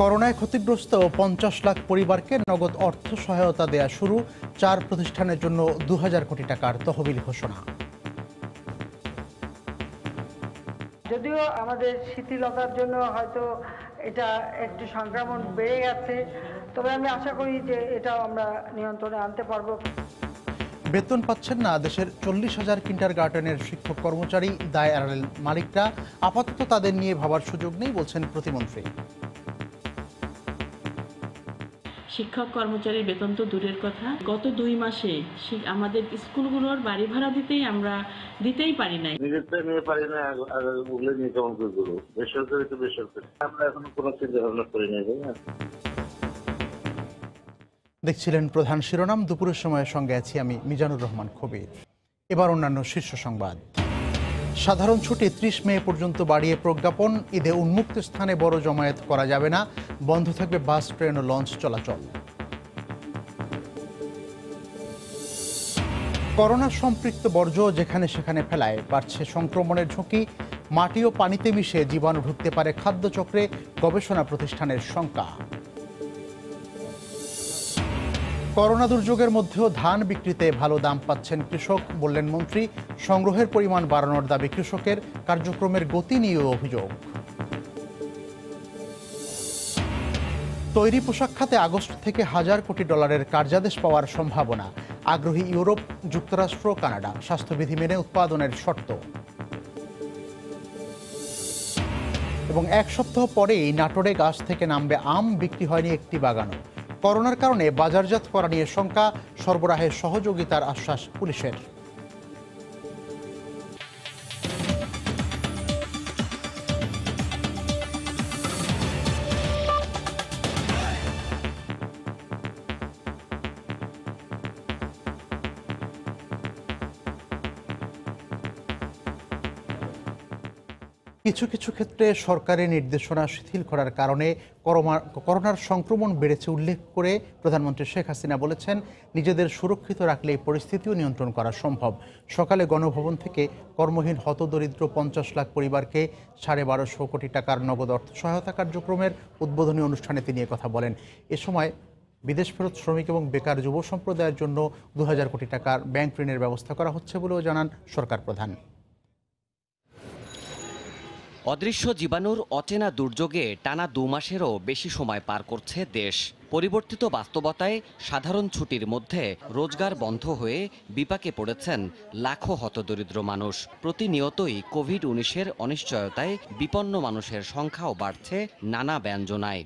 করোনায় ক্ষতিগ্রস্ত ৫০ লাখ পরিবারকে নগদ অর্থ সহায়তা দেয়া শুরু। ৪ প্রতিষ্ঠানের জন্য ২০০০ কোটি টাকার তহবিল ঘোষণা। যদিও আমাদের শিথিলতার জন্য হয়তো এটা একটু সংক্রমণ বেড়ে গেছে, তবে আমি আশা করি যে এটা আমরা নিয়ন্ত্রণে আনতে পারবো। বেতন পাচ্ছেন না দেশের ৪০,০০০ কিন্ডারগার্টেনের শিক্ষক কর্মচারী, দায় এড়ালেন মালিকরা। আপাতত তাদের নিয়ে ভাবার সুযোগ নেই বলছেন প্রতিমন্ত্রী। শিক্ষক কর্মচারীর বেতন তো দূরের কথা, গত ২ মাসে আমাদের স্কুলগুলোর বাড়ি ভাড়া দিতেই পারি নাই। নিজেরটা নিয়ে পারি না, ওগুলো নিয়ে কেমন করে করবো? বেসরকারি তো বেসরকারি, আমরা এখনো কোনো চিন্তা ভাবনা করি নাই। দেখছিলেন প্রধান শিরোনাম। দুপুরের সময়ের সঙ্গে আছি আমি মিজানুর রহমান খবির। এবার অন্যান্য শীর্ষ সংবাদ। সাধারণ ছুটি ৩০ মে পর্যন্ত বাড়িয়ে প্রজ্ঞাপন। ঈদে উন্মুক্ত স্থানে বড় জমায়েত করা যাবে না। বন্ধ থাকবে বাস, ট্রেন ও লঞ্চ চলাচল। করোনা সম্পৃক্ত বর্জ্য যেখানে সেখানে ফেলায় বাড়ছে সংক্রমণের ঝুঁকি। মাটি ও পানিতে মিশে জীবাণু ঢুকতে পারে খাদ্যচক্রে, গবেষণা প্রতিষ্ঠানের শঙ্কা। করোনা দুর্যোগের মধ্যেও ধান বিক্রিতে ভালো দাম পাচ্ছেন কৃষক, বললেন মন্ত্রী। সংগ্রহের পরিমাণ বাড়ানোর দাবি কৃষকের। কার্যক্রমের গতি নিয়েও অভিযোগ। তৈরি পোশাক খাতে আগস্ট থেকে $১,০০০ কোটি কার্যাদেশ পাওয়ার সম্ভাবনা। আগ্রহী ইউরোপ, যুক্তরাষ্ট্র, কানাডা। স্বাস্থ্যবিধি মেনে উৎপাদনের শর্ত। এবং এক সপ্তাহ পরেই নাটোরে গাছ থেকে নামবে আম। বিক্রি হয়নি একটি বাগানও। করোনার কারণে বাজারজাত করা নিয়ে শঙ্কা। সরবরাহের সহযোগিতার আশ্বাস পুলিশের। কিছু কিছু ক্ষেত্রে সরকারের নির্দেশনা শিথিল করার কারণে করোনার সংক্রমণ বেড়েছে উল্লেখ করে প্রধানমন্ত্রী শেখ হাসিনা বলেছেন, নিজেদের সুরক্ষিত রাখলে এই পরিস্থিতিও নিয়ন্ত্রণ করা সম্ভব। সকালে গণভবন থেকে কর্মহীন হতদরিদ্র ৫০ লাখ পরিবারকে ১২৫০ কোটি টাকার নগদ অর্থ সহায়তা কার্যক্রমের উদ্বোধনী অনুষ্ঠানে তিনি কথা বলেন। এ সময় বিদেশ ফেরত শ্রমিক এবং বেকার যুব সম্প্রদায়ের জন্য ২০০০ কোটি টাকার ব্যাংক ঋণের ব্যবস্থা করা হচ্ছে বলেও জানান সরকার প্রধান। অদৃশ্য জীবাণুর অচেনা দুর্যোগে টানা ২ মাসেরও বেশি সময় পার করছে দেশ। পরিবর্তিত বাস্তবতায় সাধারণ ছুটির মধ্যে রোজগার বন্ধ হয়ে বিপাকে পড়েছেন লাখো হতদরিদ্র মানুষ। প্রতিনিয়তই কোভিড-১৯-এর অনিশ্চয়তায় বিপন্ন মানুষের সংখ্যাও বাড়ছে নানা ব্যঞ্জনায়।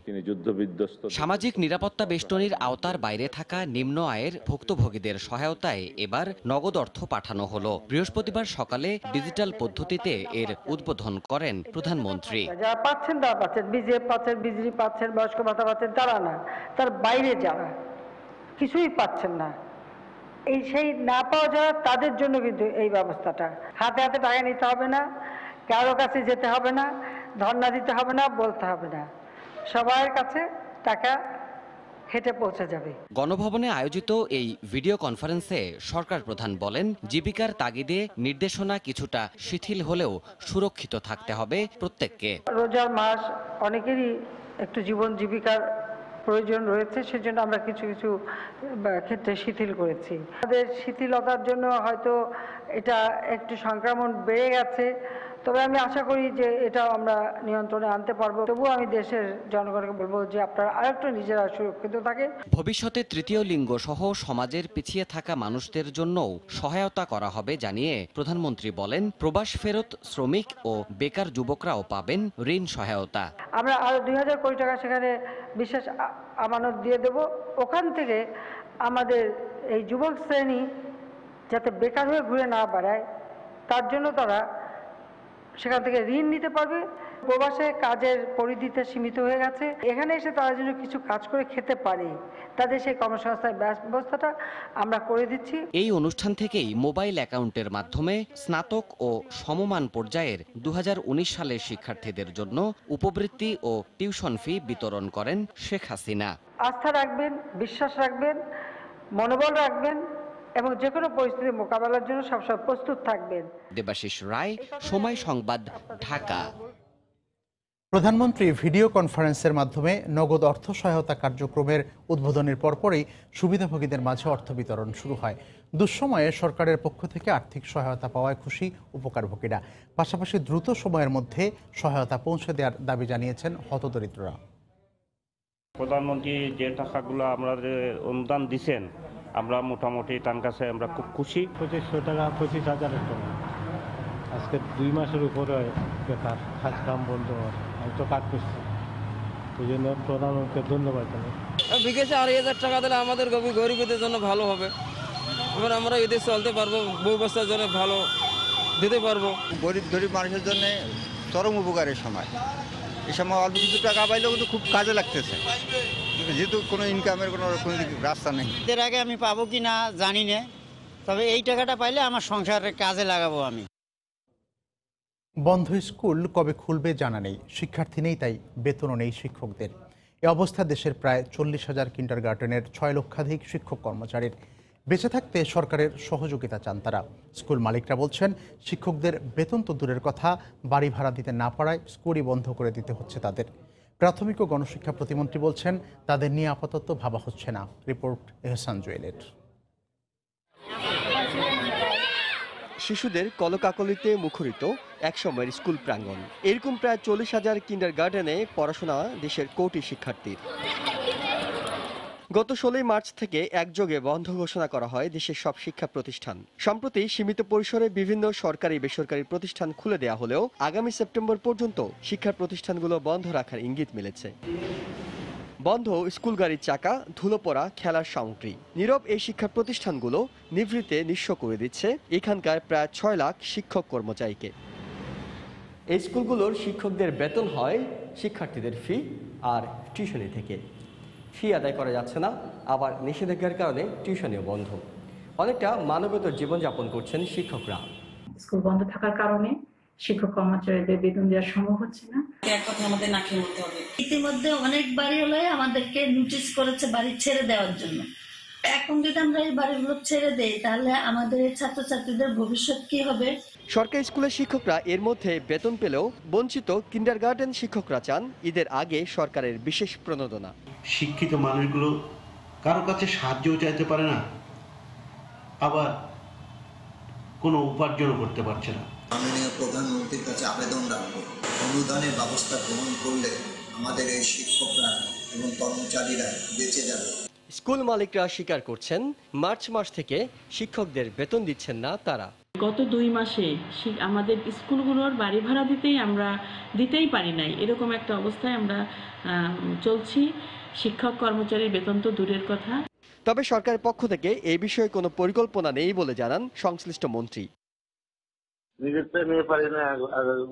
সামাজিক নিরাপত্তা বেষ্টনীর আওতার বাইরে থাকা নিম্ন আয়ের ভুক্তভোগীদের সহায়তায় এবার নগদ অর্থ পাঠানো হলো। বৃহস্পতিবার সকালে ডিজিটাল পদ্ধতিতে এর উদ্বোধন করেন প্রধানমন্ত্রী। যারা পাচ্ছেন তারা পাচ্ছেন, বিজেপি পাচ্ছেন, বিজেপি পাচ্ছেন, বয়স্ক ভাতা পাচ্ছেন, তারা না, তার বাইরে যারা কিছুই পাচ্ছেন না, সেই না পাওয়া যারা, তাদের জন্য কিন্তু এই ব্যবস্থাটা। হাতে হাতে টাকা নিতে হবে না, কারো কাছে যেতে হবে না, ধর্ণা দিতে হবে না, বলতে হবে না, সবার কাছে টাকা হেঁটে পৌঁছে যাবে। গণভবনে আয়োজিত এই ভিডিও কনফারেন্সে সরকার প্রধান বলেন, জীবিকার তাগিদে নির্দেশনা কিছুটা শিথিল হলেও সুরক্ষিত থাকতে হবে প্রত্যেককে। রোজার মাস, অনেকেরই একটু জীবন জীবিকার প্রয়োজন রয়েছে, সেজন্য আমরা কিছু কিছু ক্ষেত্রে শিথিল করেছি। আমাদের শিথিলতার জন্য হয়তো এটা একটু সংক্রমণ বেড়ে গেছে, তবে আমি আশা করি যে এটা আমরা নিয়ন্ত্রণে আনতে পারবো। তবুও আমি দেশের জনগণকে বলবো যে আপনারা আরেকটু নিজেরা সুরক্ষিত থাকে। ভবিষ্যতে তৃতীয় লিঙ্গ সহ সমাজের পিছিয়ে থাকা মানুষদের জন্যও সহায়তা করা হবে জানিয়ে প্রধানমন্ত্রী বলেন, প্রবাস ফেরত শ্রমিক ও বেকার যুবকরাও পাবেন ঋণ সহায়তা। আমরা আরো ২০০০ কোটি টাকা সেখানে বিশেষ আমানত দিয়ে দেব। ওখান থেকে আমাদের এই যুবক শ্রেণী যাতে বেকার হয়ে ঘুরে না বেড়ায়, তার জন্য তারা সেখান থেকে ঋণ নিতে পারবে। প্রবাসে কাজের পরিধিতে সীমিত হয়ে গেছে, এখানে এসে তারা যেন কিছু কাজ করে খেতে পারে, তাদের সেই কর্মসংস্থান ব্যবস্থাটা আমরা করে দিচ্ছি। এই অনুষ্ঠান থেকেই মোবাইল অ্যাকাউন্টের মাধ্যমে স্নাতক ও সমমান পর্যায়ের ২০১৯ সালের শিক্ষার্থীদের জন্য উপবৃত্তি ও টিউশন ফি বিতরণ করেন শেখ হাসিনা। আস্থা রাখবেন, বিশ্বাস রাখবেন, মনোবল রাখবেন এবং যে কোনো পরিস্থিতি মোকাবেলার জন্য সবসময় প্রস্তুত থাকবেন। দেবাশিস রায়, সময় সংবাদ, ঢাকা। প্রধানমন্ত্রী ভিডিও কনফারেন্সের মাধ্যমে নগদ অর্থ সহায়তা কার্যক্রমের উদ্বোধনের পরপরই সুবিধাভোগীদের মাঝে অর্থ বিতরণ শুরু হয়। দুঃসময়ে সরকারের পক্ষ থেকে আর্থিক সহায়তা পাওয়ায় খুশি উপকারভোগীরা। পাশাপাশি দ্রুত সময়ের মধ্যে সহায়তা পৌঁছে দেওয়ার দাবি জানিয়েছেন হতদরিদ্ররা। প্রধানমন্ত্রী যে টাকাগুলো আমাদের অনুদান দিচ্ছেন, আমরা মোটামুটি তার কাছে আমরা খুব খুশি। 2500 টাকা, 25,000 টাকা। আজকে 2 মাসের উপরে বেকার, কাজ কাম বন্ধ। আমি তো কাজ করছি, এই জন্য প্রধানমন্ত্রীকে ধন্যবাদ জানাই। বিকেশে 2,500 টাকা দিলে আমাদের গরিবদের জন্য ভালো হবে। এবার আমরা এতে চলতে পারবো, বউ বাচ্চার জন্য ভালো দিতে পারবো। গরিব মানুষের জন্য চরম উপকারের সময়। এই সময় অল্প কিছু টাকা পাইলেও কিন্তু খুব কাজে লাগতেছে, যেহেতু কোনো ইনকামের কোনো রাস্তা নেই। এর আগে আমি পাবো কি না জানি না, তবে এই টাকাটা পাইলে আমার সংসারের কাজে লাগাবো আমি। বন্ধ স্কুল কবে খুলবে জানা নেই, শিক্ষার্থী নেই, তাই বেতনও নেই শিক্ষকদের। এ অবস্থা দেশের প্রায় 40,000 কিন্ডারগার্টেনের 6 লক্ষাধিক শিক্ষক কর্মচারীর। বেঁচে থাকতে সরকারের সহযোগিতা চান তারা। স্কুল মালিকরা বলছেন, শিক্ষকদের বেতন তো দূরের কথা, বাড়ি ভাড়া দিতে না পারায় স্কুলই বন্ধ করে দিতে হচ্ছে তাদের। প্রাথমিক ও গণশিক্ষা প্রতিমন্ত্রী বলছেন, তাদের নিয়ে আপাতত ভাবা হচ্ছে না। রিপোর্ট এহসান জুয়েলের। শিশুদের কলকাকলিতে মুখরিত একসময়ের স্কুল প্রাঙ্গণ। এরকম প্রায় 40,000 কিন্ডারগার্টেনে পড়াশোনা দেশের কোটি শিক্ষার্থীর। গত 16 মার্চ থেকে একযোগে বন্ধ ঘোষণা করা হয় দেশের সব শিক্ষা প্রতিষ্ঠান। সম্প্রতি সীমিত পরিসরে বিভিন্ন সরকারি বেসরকারি প্রতিষ্ঠান খুলে দেওয়া হলেও আগামী সেপ্টেম্বর পর্যন্ত শিক্ষা প্রতিষ্ঠানগুলো বন্ধ রাখার ইঙ্গিত মিলেছে। বন্ধ স্কুল গাড়ির চাকা, ধুলো পড়া খেলার সামগ্রী। নীরব এই শিক্ষা প্রতিষ্ঠানগুলো নিভৃতে নিঃস্ব করে দিচ্ছে এখানকার প্রায় 6 লাখ শিক্ষক কর্মচারীকে। এই স্কুলগুলোর শিক্ষকদের বেতন হয় শিক্ষার্থীদের ফি আর টিউশনি থেকে। ফি আদায় করা যাচ্ছে না, আবার নিষেধাজ্ঞার কারণে টিউশনিও বন্ধ। অনেকটা মানবেতর জীবনযাপন করছেন শিক্ষকরা। স্কুল বন্ধ থাকার কারণে শিক্ষক কর্মচারীদের বেতন দেওয়া সম্ভব হচ্ছে না। ইতিমধ্যে অনেকবারই হলো আমাদেরকে নোটিশ করেছে বাড়ি ছেড়ে দেওয়ার জন্য। এখন যদি আমরা এই বাড়িগুলো ছেড়ে দেই, তাহলে আমাদের ছাত্রছাত্রীদের ভবিষ্যৎ কি হবে? সরকারি স্কুলের শিক্ষকরা এর মধ্যে বেতন পেলেও বঞ্চিত কিন্ডারগার্টেন শিক্ষকরা চান ঈদের আগে সরকারের বিশেষ প্রণোদনা। শিক্ষিত মানুষগুলো কারো কাছে সাহায্যও চাইতে পারে না, আবার কোনো উপার্জনও করতে পারছে না। মাননীয় প্রধানমন্ত্রীর কাছে আবেদন রাখবো, অনুদানের ব্যবস্থা গ্রহণ করলে আমাদের এই শিক্ষকরা এবং কর্মচারীরা বেঁচে যাবে। স্কুল মালিকরা স্বীকার করছেন, মার্চ মাস থেকে শিক্ষকদের বেতন দিচ্ছেন না তারা। গত 2 মাসে আমাদের স্কুলগুলোর বাড়ি ভাড়া দিতেই পারি নাই, এরকম একটা অবস্থায় আমরা চলছি। শিক্ষক কর্মচারীর বেতন তো দূরের কথা। তবে সরকারের পক্ষ থেকে এই বিষয়ে কোনো পরিকল্পনা নেই বলে জানান সংশ্লিষ্ট মন্ত্রী। নিজেরটা নিয়ে পারি না,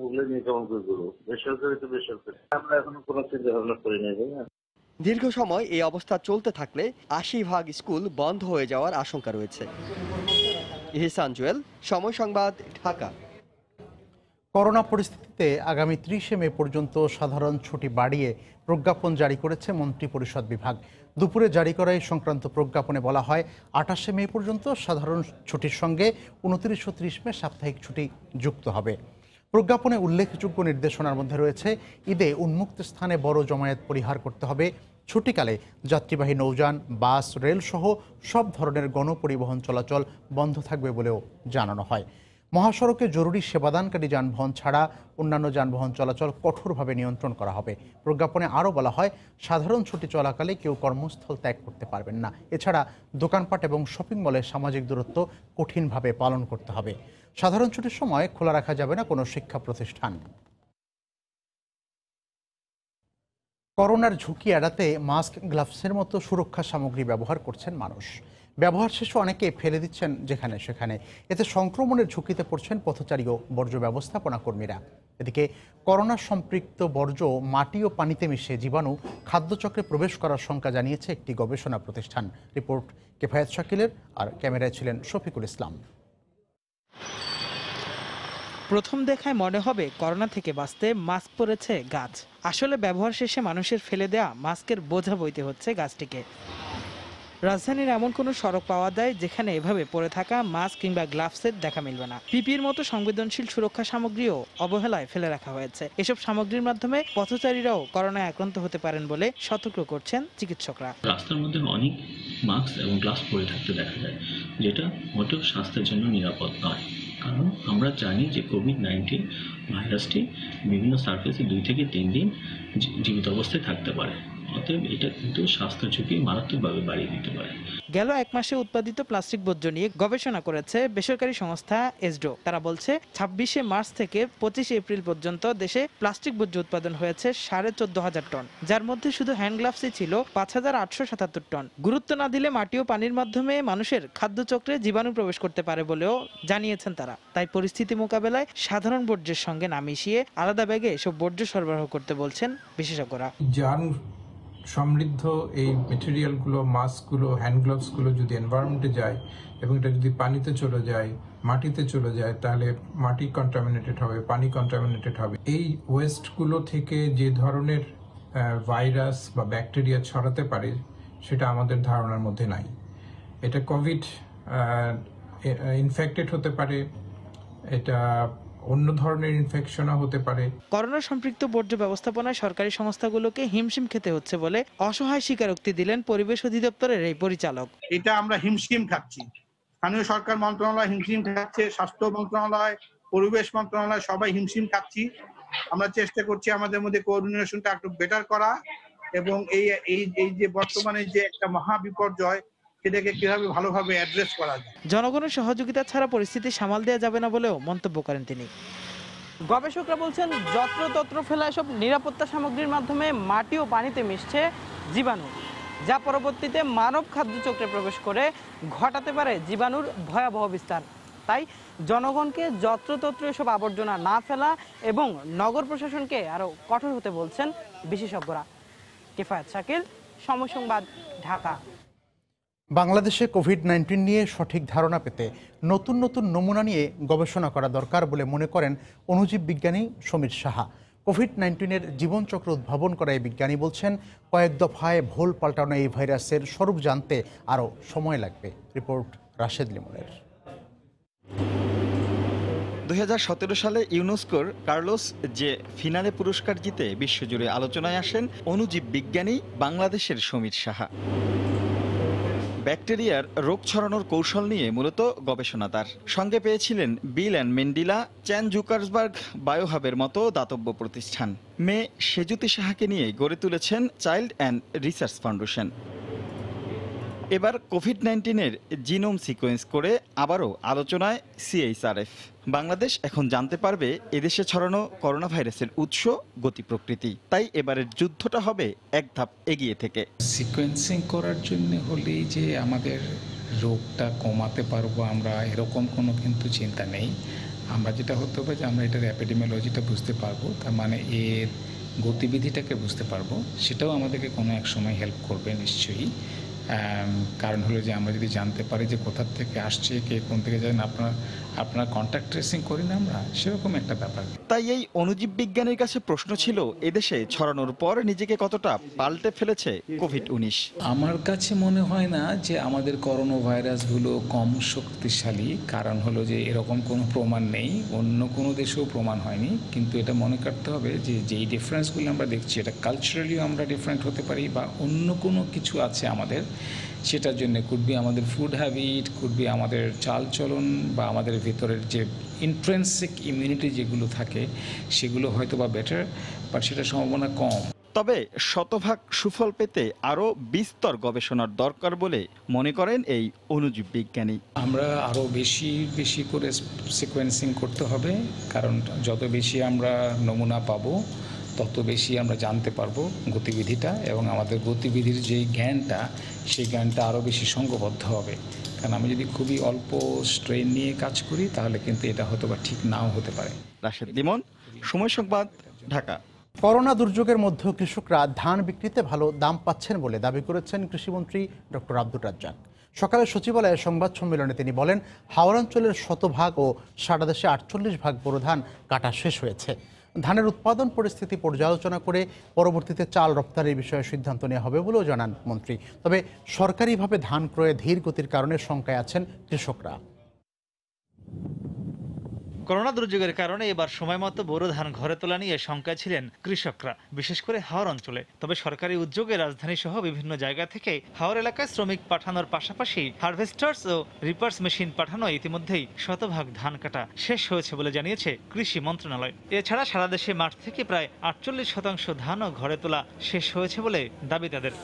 ওগুলো নিয়ে কেমন করে করবো? বেসরকারি তো বেসরকারি, আমরা এখনো কোনো চিন্তা ভাবনা করি নাই। দীর্ঘ সময় এই অবস্থা চলতে থাকলে 80% স্কুল বন্ধ হয়ে যাওয়ার আশঙ্কা রয়েছে। এহসান জুয়েল, সময় সংবাদ, ঢাকা। করোনা পরিস্থিতিতে আগামী 30 মে পর্যন্ত সাধারণ ছুটি বাড়িয়ে প্রজ্ঞাপন জারি করেছে মন্ত্রিপরিষদ বিভাগ। দুপুরে জারি করা এই সংক্রান্ত প্রজ্ঞাপনে বলা হয়, 28 মে পর্যন্ত সাধারণ ছুটির সঙ্গে 29 ও 30 মে সাপ্তাহিক ছুটি যুক্ত হবে। প্রজ্ঞাপনে উল্লেখযোগ্য নির্দেশনার মধ্যে রয়েছে, ঈদে উন্মুক্ত স্থানে বড় জমায়েত পরিহার করতে হবে। ছুটিকালে যাত্রীবাহী নৌযান, বাস, রেল সহ সব ধরনের গণপরিবহন চলাচল বন্ধ থাকবে বলেও জানানো হয়। মহাসড়কে জরুরি সেবাদানকারী যানবাহন ছাড়া অন্যান্য যানবাহন চলাচল কঠোরভাবে নিয়ন্ত্রণ করা হবে। প্রজ্ঞাপনে আরও বলা হয়, সাধারণ ছুটি চলাকালে কেউ কর্মস্থল ত্যাগ করতে পারবেন না। এছাড়া দোকানপাট এবং শপিং মলে সামাজিক দূরত্ব কঠিনভাবে পালন করতে হবে। সাধারণ ছুটির সময় খোলা রাখা যাবে না কোনো শিক্ষা প্রতিষ্ঠান। করোনার ঝুঁকি এড়াতে মাস্ক, গ্লাভসের মতো সুরক্ষা সামগ্রী ব্যবহার করছেন মানুষ। ব্যবহার শেষে অনেকে ফেলে দিচ্ছেন যেখানে সেখানে। এতে সংক্রমণের ঝুঁকিতে পড়ছেন পথচারী ও বর্জ্য ব্যবস্থাপনা কর্মীরা। এদিকে করোনা সম্পৃক্ত বর্জ্য মাটি ও পানিতে মিশে জীবাণু খাদ্যচক্রে প্রবেশ করার শঙ্কা জানিয়েছে একটি গবেষণা প্রতিষ্ঠান। রিপোর্ট কেফায়েত শাকিলের, আর ক্যামেরায় ছিলেন শফিকুল ইসলাম। প্রথম দেখায় মনে হবে করোনা থেকে বাঁচতে মাস্ক পরেছে গাছ। আসলে ব্যবহার শেষে মানুষের ফেলে দেয়া মাস্কের বোঝা বইতে হচ্ছে গাছটিকে। রাজধানীর এমন কোনো সড়ক পাওয়া যায় যেখানে এভাবে পড়ে থাকা মাস্ক কিংবা গ্লাভসের দেখা মিলবে না। পিপির মতো সংবেদনশীল সুরক্ষা সামগ্রীও অবহেলায় ফেলে রাখা হয়েছে। এসব সামগ্রীর মাধ্যমে পথচারীরাও করোনায় আক্রান্ত হতে পারেন বলে সতর্ক করছেন চিকিৎসকরা। রাস্তার মধ্যে অনেক মাস্ক এবং গ্লাভস পরে থাকতে দেখা যায়, যেটা মোটেও স্বাস্থ্যের জন্য নিরাপদ নয়। কারণ আমরা জানি যে কোভিড-19 ভাইরাসটি বিভিন্ন সার্ফেসে 2 থেকে 3 দিন জীবিত অবস্থায় থাকতে পারে। অতএব এটা কিন্তু স্বাস্থ্য ঝুঁকি মারাত্মকভাবে বাড়িয়ে দিতে পারে। গেল 1 মাসে উৎপাদিত প্লাস্টিক বর্জ্য নিয়ে গবেষণা করেছে বেসরকারি সংস্থা এসডো। তারা বলছে 26শে মার্চ থেকে 25শে এপ্রিল পর্যন্ত দেশে প্লাস্টিক বর্জ্য উৎপাদন হয়েছে 14,500 টন, যার মধ্যে শুধু হ্যান্ড গ্লাভসই ছিল 5,877 টন। গুরুত্ব না দিলে মাটি ও পানির মাধ্যমে মানুষের খাদ্যচক্রে জীবাণু প্রবেশ করতে পারে বলেও জানিয়েছেন তারা। তাই পরিস্থিতি মোকাবেলায় সাধারণ বর্জ্যের সঙ্গে না মিশিয়ে আলাদা ব্যাগে এসব বর্জ্য সরবরাহ করতে বলছেন বিশেষজ্ঞরা। সমৃদ্ধ এই মেটেরিয়ালগুলো, মাস্কগুলো, হ্যান্ড গ্লাভসগুলো যদি এনভায়রনমেন্টে যায় এবং এটা যদি পানিতে চলে যায়, মাটিতে চলে যায়, তাহলে মাটি কন্টামিনেটেড হবে, পানি কন্টামিনেটেড হবে। এই ওয়েস্টগুলো থেকে যে ধরনের ভাইরাস বা ব্যাকটেরিয়া ছড়াতে পারে সেটা আমাদের ধারণার মধ্যে নাই। এটা কোভিড ইনফেক্টেড হতে পারে, এটা অন্য ধরনের ইনফেকশনও হতে পারে। করোনা সম্পৃক্ত বর্জ্য ব্যবস্থাপনায় সরকারি সংস্থাগুলোকে হিমশিম খেতে হচ্ছে বলে অসহায় স্বীকারোক্তি দিলেন পরিবেশ অধিদপ্তরের এই পরিচালক। এটা আমরা হিমশিম খাচ্ছি, স্থানীয় সরকার মন্ত্রণালয় হিমশিম খাচ্ছে, স্বাস্থ্য মন্ত্রণালয়, পরিবেশ মন্ত্রণালয়, সবাই হিমশিম খাচ্ছি। আমরা চেষ্টা করছি আমাদের মধ্যে কোঅর্ডিনেশনটা একটু বেটার করা এবং এই যে বর্তমানে যে একটা মহা বিপর্যয় সেটাকে কিভাবে ভালোভাবে অ্যাড্রেস করা যায়। জনগণের সহযোগিতা ছাড়া পরিস্থিতি সামাল দেওয়া যাবে না বলেও মন্তব্য করেন তিনি। গবেষকরা বলছেন যত্রতত্র ফেলা এসব নিরাপত্তা সামগ্রীর মাধ্যমে মাটি ও পানিতে মিশছে জীবাণু, যা পরবর্তীতে মানব খাদ্যচক্রে প্রবেশ করে ঘটাতে পারে জীবাণুর ভয়াবহ বিস্তার। তাই জনগণকে যত্রতত্র এসব আবর্জনা না ফেলা এবং নগর প্রশাসনকে আরও কঠোর হতে বলছেন বিশেষজ্ঞরা। কিফায়াত শাকিল, সময় সংবাদ, ঢাকা। বাংলাদেশে কোভিড-19 নিয়ে সঠিক ধারণা পেতে নতুন নতুন নমুনা নিয়ে গবেষণা করা দরকার বলে মনে করেন অণুজীব বিজ্ঞানী সমীর সাহা। কোভিড-19-এর জীবনচক্র উদ্ভাবন করা এই বিজ্ঞানী বলছেন, কয়েক দফায় ভুল পাল্টানো এই ভাইরাসের স্বরূপ জানতে আরও সময় লাগবে। রিপোর্ট রাশেদ লিমনের। 2017 সালে ইউনেস্কোর কার্লোস যে ফিনালে পুরস্কার জিতে বিশ্বজুড়ে আলোচনায় আসেন অণুজীব বিজ্ঞানী বাংলাদেশের সমীর সাহা। ব্যাকটেরিয়ার রোগ ছড়ানোর কৌশল নিয়ে মূলত গবেষণা তার। সঙ্গে পেয়েছিলেন বিল অ্যান্ড মেন্ডিলা, চ্যান জুকার্সবার্গ, বায়োহাবের মতো দাতব্য প্রতিষ্ঠান। মেয়ে সেজুতি সাহাকে নিয়ে গড়ে তুলেছেন চাইল্ড অ্যান্ড রিসার্চ ফাউন্ডেশন। এবার কোভিড-19-এর জিনোম সিকোয়েন্স করে আবারও আলোচনায় সিএইচআরএফ। বাংলাদেশ এখন জানতে পারবে এদেশে ছড়ানো করোনা ভাইরাসের উৎস, গতি প্রকৃতি। তাই এবারের যুদ্ধটা হবে এক ধাপ এগিয়ে থেকে। সিকোয়েন্সিং করার জন্য হলেই যে আমাদের রোগটা কমাতে পারবো আমরা, এরকম কোনো কিন্তু চিন্তা নেই। আমরা যেটা হতে হবে যে আমরা এটার এপিডেমিওলজিটা বুঝতে পারবো, তার মানে এর গতিবিধিটাকে বুঝতে পারবো, সেটাও আমাদেরকে কোনো এক সময় হেল্প করবে নিশ্চয়ই। কারণ হলো যে আমরা যদি জানতে পারি যে কোথা থেকে আসছে, কে কোন থেকে যায়, আপনারা কন্ট্যাক্ট ট্রেসিং করি না আমরা, সেরকম একটা ব্যাপার। তাই এই অণুজীব বিজ্ঞানীর কাছে প্রশ্ন ছিল, এদেশে ছড়ানোর পর নিজেকে কতটা পাল্টে ফেলেছে কোভিড-19। আমার কাছে মনে হয় না যে আমাদের করোনা ভাইরাসগুলো কম শক্তিশালী, কারণ হলো যে এরকম কোনো প্রমাণ নেই, অন্য কোনো দেশেও প্রমাণ হয়নি। কিন্তু এটা মনে করতে হবে যে যেই ডিফারেন্সগুলো আমরা দেখছি, এটা কালচারালিও আমরা ডিফারেন্ট হতে পারি বা অন্য কোনো কিছু আছে আমাদের, সেটার জন্য কুডবি আমাদের ফুড হ্যাবিট, কুডবি আমাদের চালচলন বা আমাদের ভেতরের যে ইন্ট্রেন্সিক ইমিউনিটি যেগুলো থাকে সেগুলো হয়তো বা বেটার, বাট সেটা সম্ভাবনা কম। তবে শতভাগ সুফল পেতে আরও বিস্তর গবেষণার দরকার বলে মনে করেন এই অণুজীব বিজ্ঞানী। আমরা আরও বেশি করে সিকোয়েন্সিং করতে হবে, কারণ যত বেশি আমরা নমুনা পাবো তত বেশি আমরা জানতে পারবো গতিবিধিটা, এবং আমাদের গতিবিধির যেই জ্ঞানটা, সেই জ্ঞানটা আরও বেশি সংঘবদ্ধ হবে। কারণ আমি যদি খুবই অল্প স্ট্রেন নিয়ে কাজ করি তাহলে কিন্তু এটা হয়তো বা ঠিক নাও হতে পারে। রাশেদ লিমন, সময় সংবাদ, ঢাকা। করোনা দুর্যোগের মধ্যেও কৃষকরা ধান বিক্রিতে ভালো দাম পাচ্ছেন বলে দাবি করেছেন কৃষিমন্ত্রী ডক্টর আব্দুর রাজ্জাক। সকালে সচিবালয়ে সংবাদ সম্মেলনে তিনি বলেন, হাওড়াঞ্চলের 100 ভাগ ও সারা দেশে 48 ভাগ বোরো ধান কাটা শেষ হয়েছে। ধানের উৎপাদন পরিস্থিতি পর্যালোচনা করে পরবর্তীতে চাল রপ্তানির বিষয়ে সিদ্ধান্ত নেওয়া হবে বলেও জানান মন্ত্রী। তবে সরকারিভাবে ধান ক্রয়ে ধীর গতির কারণে শঙ্কায় আছেন কৃষকরা। করোনা দুর্যোগের কারণে এবার সময় মতো বোরো ধান ঘরে তোলা নিয়ে শঙ্কায় ছিলেন কৃষকরা, বিশেষ করে হাওর অঞ্চলে। তবে সরকারি উদ্যোগে রাজধানী সহ বিভিন্ন জায়গা থেকে হাওর এলাকায় শ্রমিক পাঠানোর পাশাপাশি হারভেস্টার্স ও রিপার্স মেশিন পাঠানো ইতিমধ্যেই শতভাগ ধান কাটা শেষ হয়েছে বলে জানিয়েছে কৃষি মন্ত্রণালয়। এছাড়া সারা দেশে মাঠ থেকে প্রায় 48% ধানও ঘরে তোলা শেষ হয়েছে বলে দাবি তাদের।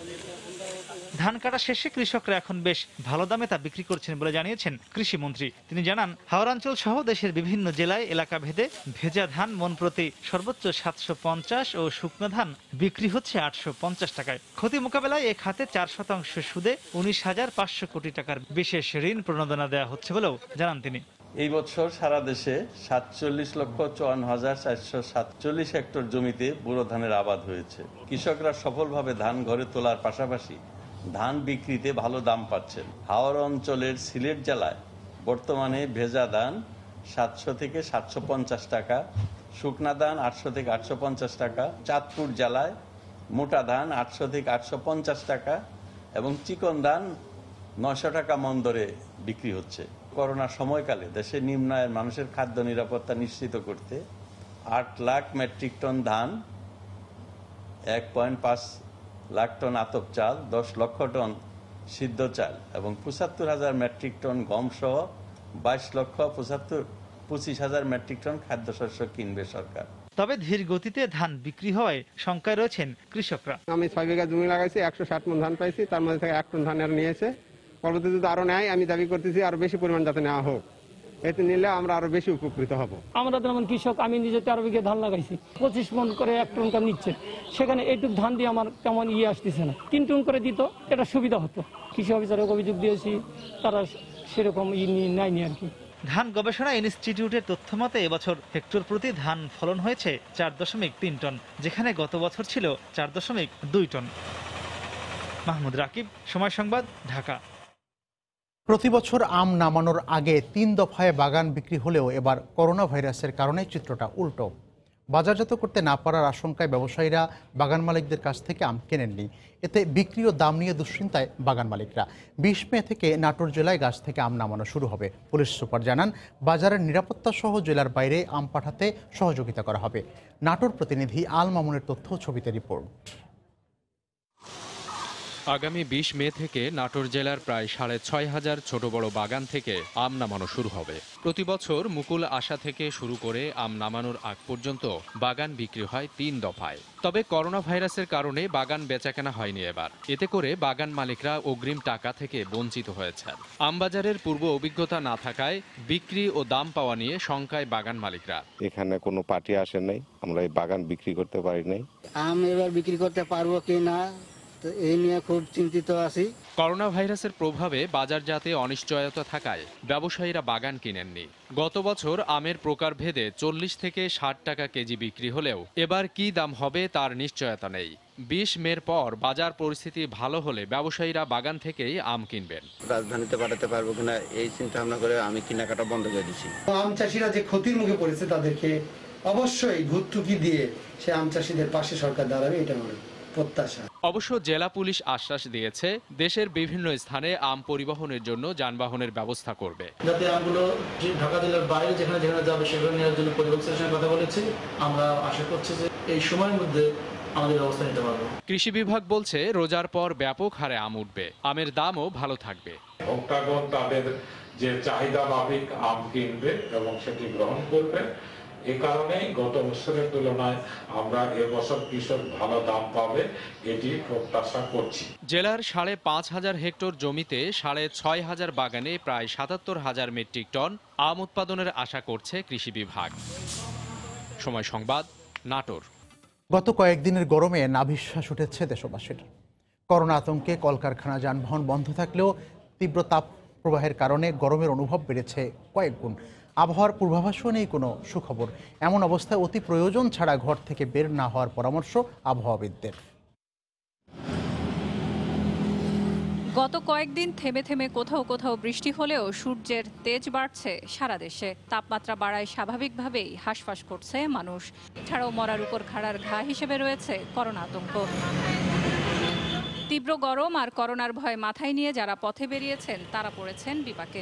ধান কাটা শেষে কৃষকরা এখন বেশ ভালো দামে তা বিক্রি করছেন বলে জানিয়েছেন কৃষিমন্ত্রী। তিনি জানান, হাওড়াঞ্চল সহ দেশের বিভিন্ন জেলায় এলাকা ভেদে ভেজা ধান মন প্রতি সর্বোচ্চ 750 ও শুকনো ধান বিক্রি হচ্ছে 850 টাকায়। ক্ষতি মোকাবেলায় এ খাতে 4% সুদে 19,500 কোটি টাকার বিশেষ ঋণ প্রণোদনা দেওয়া হচ্ছে বলেও জানান তিনি। এই বছর সারা দেশে 47,54,447 হেক্টর জমিতে বোরো ধানের আবাদ হয়েছে। কৃষকরা সফলভাবে ধান ঘরে তোলার পাশাপাশি ধান বিক্রিতে ভালো দাম পাচ্ছেন। হাওড় অঞ্চলের সিলেট জেলায় বর্তমানে ভেজা ধান 700 থেকে 750 টাকা, শুকনা ধান 800 থেকে 850 টাকা, চাঁদপুর জেলায় মোটা ধান 800 থেকে 850 টাকা এবং চিকন ধান 900 টাকা মন দরে বিক্রি হচ্ছে। করোনা সময়কালে দেশের নিম্ন আয়ের মানুষের খাদ্য নিরাপত্তা নিশ্চিত করতে 8 লাখ মেট্রিক টন ধান, 1.5 লাখ টন আতপ চাল, 10 লক্ষ টন সিদ্ধ চাল এবং 75,000 মেট্রিক টন গম সহ 25,25,000 মেট্রিক টন খাদ্যশস্য কিনবে সরকার। তবে ধীর গতিতে ধান বিক্রি হওয়ায় শঙ্কায় রয়েছেন কৃষকরা। আমি 6 বিঘা জমি লাগাইছি, 160 মণ ধান পাইছি, তার মধ্যে থেকে 1 টন ধান আর নিয়েছে। পরবর্তীতে যদি আরো নেয়, আমি দাবি করতেছি আরো বেশি পরিমাণ যাতে নেওয়া হোক, এতে নিলে আমরা আরো বেশি উপকৃত হব। আমরা যেমন কৃষক, আমি নিজে 13 বিঘা ধান লাগাইছি, 25 মণ করে 1 টন কাম নিচ্ছে। সেখানে এইটুক ধান দিয়ে আমার তেমন আসতেছে না। 3 টন করে দিত, এটা সুবিধা হতো। কৃষি অফিসারকে অভিযোগ দিয়েছি, তারা সেরকম নেয়নি আর কি। ধান গবেষণা ইনস্টিটিউটের তথ্য মতে এবছর হেক্টর প্রতি ধান ফলন হয়েছে 4.3 টন, যেখানে গত বছর ছিল 4.2 টন। মাহমুদ রাকিব, সময় সংবাদ, ঢাকা। প্রতি বছর আম নামানোর আগে 3 দফায় বাগান বিক্রি হলেও এবার করোনা ভাইরাসের কারণে চিত্রটা উল্টো। বাজারজাত করতে না পারার আশঙ্কায় ব্যবসায়ীরা বাগান মালিকদের কাছ থেকে আম কেনেননি। এতে বিক্রি ও দাম নিয়ে দুশ্চিন্তায় বাগান মালিকরা। 20 মে থেকে নাটোর জেলায় গাছ থেকে আম নামানো শুরু হবে। পুলিশ সুপার জানান, বাজারের নিরাপত্তা সহ জেলার বাইরে আম পাঠাতে সহযোগিতা করা হবে। নাটোর প্রতিনিধি আল মামুনের তথ্য, ছবিতে রিপোর্ট। আগামী 20 মে থেকে নাটোর জেলার প্রায় 6,500 ছোট বড় বাগান থেকে আম নামানো শুরু হবে। প্রতি বছর মুকুল আসা থেকে শুরু করে আম নামানোর আগ পর্যন্ত বাগান বিক্রি হয় 3 দফায়। তবে করোনা ভাইরাসের কারণে বাগান বেচাকেনা হয়নি এবার। এতে করে বাগান মালিকরা অগ্রিম টাকা থেকে বঞ্চিত হয়েছেন। আমবাজারের পূর্ব অভিজ্ঞতা না থাকায় বিক্রি ও দাম পাওয়া নিয়ে শঙ্কায় বাগান মালিকরা। এখানে কোনো পার্টি আসে নাই, আমরা এই বাগান বিক্রি করতে পারি নাই। আম এবার বিক্রি করতে পারবো কি না, এই নিয়ে খুব চিন্তিত আছি। করোনা ভাইরাসের প্রভাবে বাজারজাতে অনিশ্চয়তা থাকায় ব্যবসায়ীরা বাগান কিনেননি। গত বছর আমের প্রকারভেদে 40 থেকে 60 টাকা কেজি বিক্রি হলেও এবার কি দাম হবে তার নিশ্চয়তা নেই। 20 মের পর বাজার পরিস্থিতি ভালো হলে ব্যবসায়ীরা বাগান থেকেই আম কিনবেন। রাজধানীতে পাঠাতে পারবো কিনা এই চিন্তা ভাবনা করে আমি কেনাকাটা বন্ধ করে দিচ্ছি। আম চাষিরা যে ক্ষতির মুখে পড়েছে তাদেরকে অবশ্যই ভর্তুকি দিয়ে সে আম চাষিদের পাশে সরকার দাঁড়াবে, এটা মনে প্রত্যাশা। অবশ্য জেলা পুলিশ আশ্বাস দিয়েছে দেশের বিভিন্ন স্থানে আম পরিবহনের জন্য যানবাহনের ব্যবস্থা করবে। যাতে আমগুলো ঢাকা জেলার বাইরে যেখানে যেখানে যাবে সেগুলো নেওয়ার জন্য পরিবহনের সঙ্গে কথা বলেছি। আমরা আশা করছি যে এই সময়ের মধ্যে আমাদের ব্যবস্থা নিতে পারবো। কৃষি বিভাগ বলছে রোজার পর ব্যাপক হারে আম উঠবে, আমের দামও ভালো থাকবে। ভোক্তাগণ তাদের যে চাহিদা মাফিক আম কিনবে এবং সেটি গ্রহণ করবে। এ কারণে গত বছরের তুলনায় আমরা এবছর কৃষক ভালো দাম পাবে এটি প্রত্যাশা করছি। জেলার 5,500 হেক্টর জমিতে 6,500 বাগানে প্রায় 77,000 মেট্রিক টন আম উৎপাদনের আশা করছে কৃষি বিভাগ। সময় সংবাদ, নাটোর। গত কয়েকদিনের গরমে নাভিশ্বাস উঠেছে দেশবাসীর। করোনা আতঙ্কে কলকারখানা, যানবাহন বন্ধ থাকলেও তীব্র তাপ প্রবাহের কারণে গরমের অনুভব বেড়েছে কয়েক গুণ। আবহাওয়ার পূর্বাভাসও নেই কোনো সুখবর। এমন অবস্থায় অতি প্রয়োজন ছাড়া ঘর থেকে বের না হওয়ার পরামর্শ আবহাওয়াবিদদের। গত কয়েকদিন থেমে থেমে কোথাও কোথাও বৃষ্টি হলেও সূর্যের তেজ বাড়ছে সারা দেশে। তাপমাত্রা বাড়ায় স্বাভাবিকভাবেই হাঁসফাঁস করছে মানুষ। এছাড়াও মরার উপর খাড়ার ঘা হিসেবে রয়েছে করোনা আতঙ্ক। তীব্র গরম আর করোনার ভয় মাথায় নিয়ে যারা পথে বেরিয়েছেন তারা পড়েছেন বিপাকে।